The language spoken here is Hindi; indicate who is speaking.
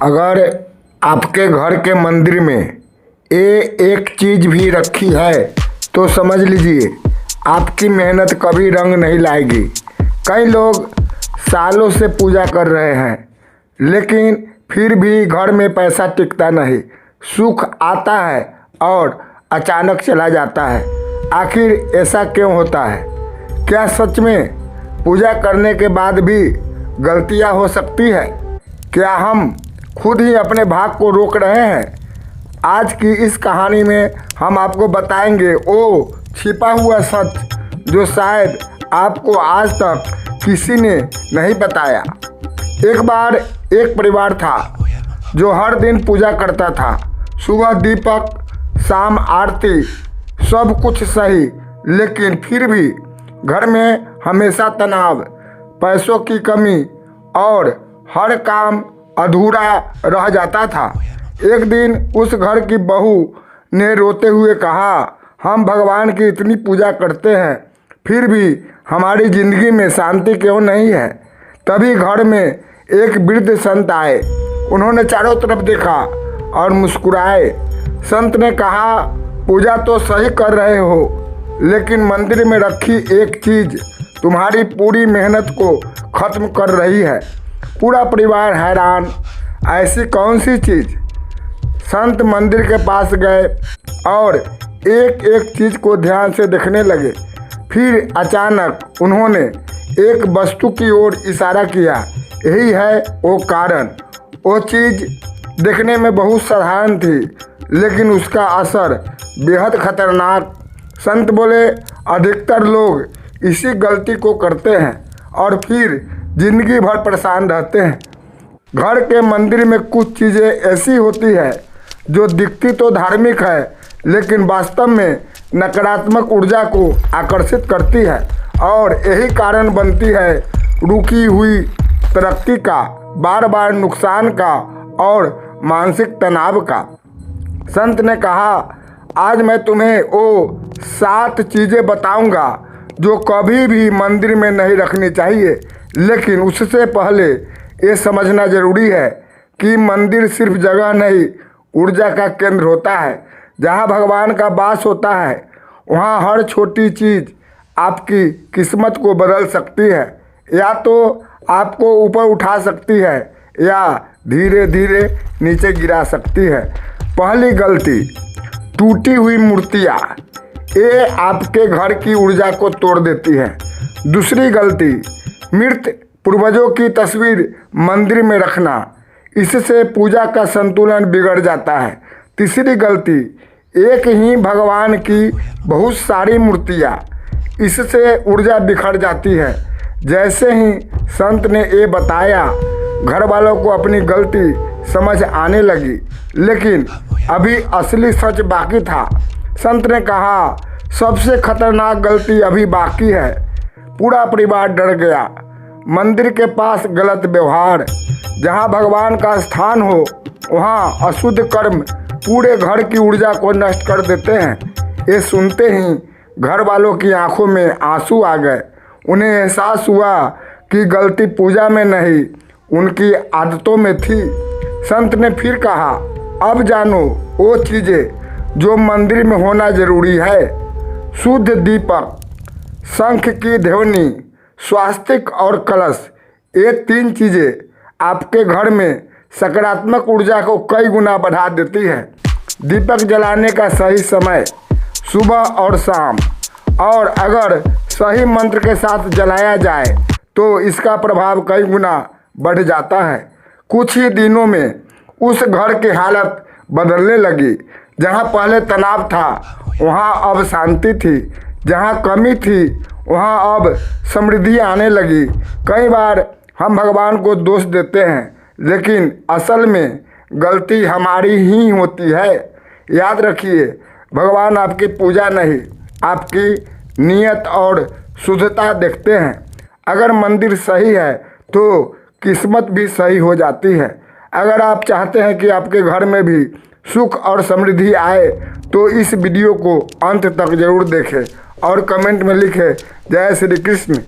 Speaker 1: अगर आपके घर के मंदिर में एक चीज़ भी रखी है तो समझ लीजिए आपकी मेहनत कभी रंग नहीं लाएगी। कई लोग सालों से पूजा कर रहे हैं लेकिन फिर भी घर में पैसा टिकता नहीं। सुख आता है और अचानक चला जाता है। आखिर ऐसा क्यों होता है? क्या सच में पूजा करने के बाद भी गलतियां हो सकती है? क्या हम खुद ही अपने भाग को रोक रहे हैं? आज की इस कहानी में हम आपको बताएंगे वो छिपा हुआ सच जो शायद आपको आज तक किसी ने नहीं बताया। एक बार एक परिवार था जो हर दिन पूजा करता था। सुबह दीपक, शाम आरती, सब कुछ सही, लेकिन फिर भी घर में हमेशा तनाव, पैसों की कमी और हर काम अधूरा रह जाता था। एक दिन उस घर की बहू ने रोते हुए कहा, हम भगवान की इतनी पूजा करते हैं फिर भी हमारी जिंदगी में शांति क्यों नहीं है? तभी घर में एक वृद्ध संत आए। उन्होंने चारों तरफ देखा और मुस्कुराए। संत ने कहा, पूजा तो सही कर रहे हो, लेकिन मंदिर में रखी एक चीज़ तुम्हारी पूरी मेहनत को खत्म कर रही है। पूरा परिवार हैरान, ऐसी कौन सी चीज़? संत मंदिर के पास गए और एक एक चीज़ को ध्यान से देखने लगे। फिर अचानक उन्होंने एक वस्तु की ओर इशारा किया। यही है वो कारण। वो चीज़ देखने में बहुत साधारण थी, लेकिन उसका असर बेहद खतरनाक। संत बोले, अधिकतर लोग इसी गलती को करते हैं और फिर जिंदगी भर परेशान रहते हैं। घर के मंदिर में कुछ चीज़ें ऐसी होती है जो दिखती तो धार्मिक है, लेकिन वास्तव में नकारात्मक ऊर्जा को आकर्षित करती है और यही कारण बनती है रुकी हुई तरक्की का, बार बार नुकसान का और मानसिक तनाव का। संत ने कहा, आज मैं तुम्हें वो 7 चीज़ें बताऊंगा जो कभी भी मंदिर में नहीं रखनी चाहिए, लेकिन उससे पहले ये समझना जरूरी है कि मंदिर सिर्फ जगह नहीं, ऊर्जा का केंद्र होता है। जहाँ भगवान का वास होता है वहाँ हर छोटी चीज़ आपकी किस्मत को बदल सकती है। या तो आपको ऊपर उठा सकती है या धीरे धीरे नीचे गिरा सकती है। पहली गलती, टूटी हुई मूर्तियाँ। ये आपके घर की ऊर्जा को तोड़ देती है। दूसरी गलती, मृत पूर्वजों की तस्वीर मंदिर में रखना। इससे पूजा का संतुलन बिगड़ जाता है। तीसरी गलती, एक ही भगवान की बहुत सारी मूर्तियाँ। इससे ऊर्जा बिखर जाती है। जैसे ही संत ने ये बताया, घर वालों को अपनी गलती समझ आने लगी, लेकिन अभी असली सच बाकी था। संत ने कहा, सबसे खतरनाक गलती अभी बाकी है। पूरा परिवार डर गया। मंदिर के पास गलत व्यवहार। जहाँ भगवान का स्थान हो वहाँ अशुद्ध कर्म पूरे घर की ऊर्जा को नष्ट कर देते हैं। ये सुनते ही घर वालों की आंखों में आंसू आ गए। उन्हें एहसास हुआ कि गलती पूजा में नहीं, उनकी आदतों में थी। संत ने फिर कहा, अब जानो वो चीज़ें जो मंदिर में होना जरूरी है। शुद्ध दीपक, शंख की ध्वनि, स्वास्तिक और कलश। ये 3 चीज़ें आपके घर में सकारात्मक ऊर्जा को कई गुना बढ़ा देती है। दीपक जलाने का सही समय सुबह और शाम, और अगर सही मंत्र के साथ जलाया जाए तो इसका प्रभाव कई गुना बढ़ जाता है। कुछ ही दिनों में उस घर की हालत बदलने लगी। जहाँ पहले तनाव था वहाँ अब शांति थी। जहाँ कमी थी वहाँ अब समृद्धि आने लगी। कई बार हम भगवान को दोष देते हैं, लेकिन असल में गलती हमारी ही होती है। याद रखिए, भगवान आपकी पूजा नहीं, आपकी नीयत और शुद्धता देखते हैं। अगर मंदिर सही है तो किस्मत भी सही हो जाती है। अगर आप चाहते हैं कि आपके घर में भी सुख और समृद्धि आए तो इस वीडियो को अंत तक जरूर देखें और कमेंट में लिखें, जय श्री कृष्ण।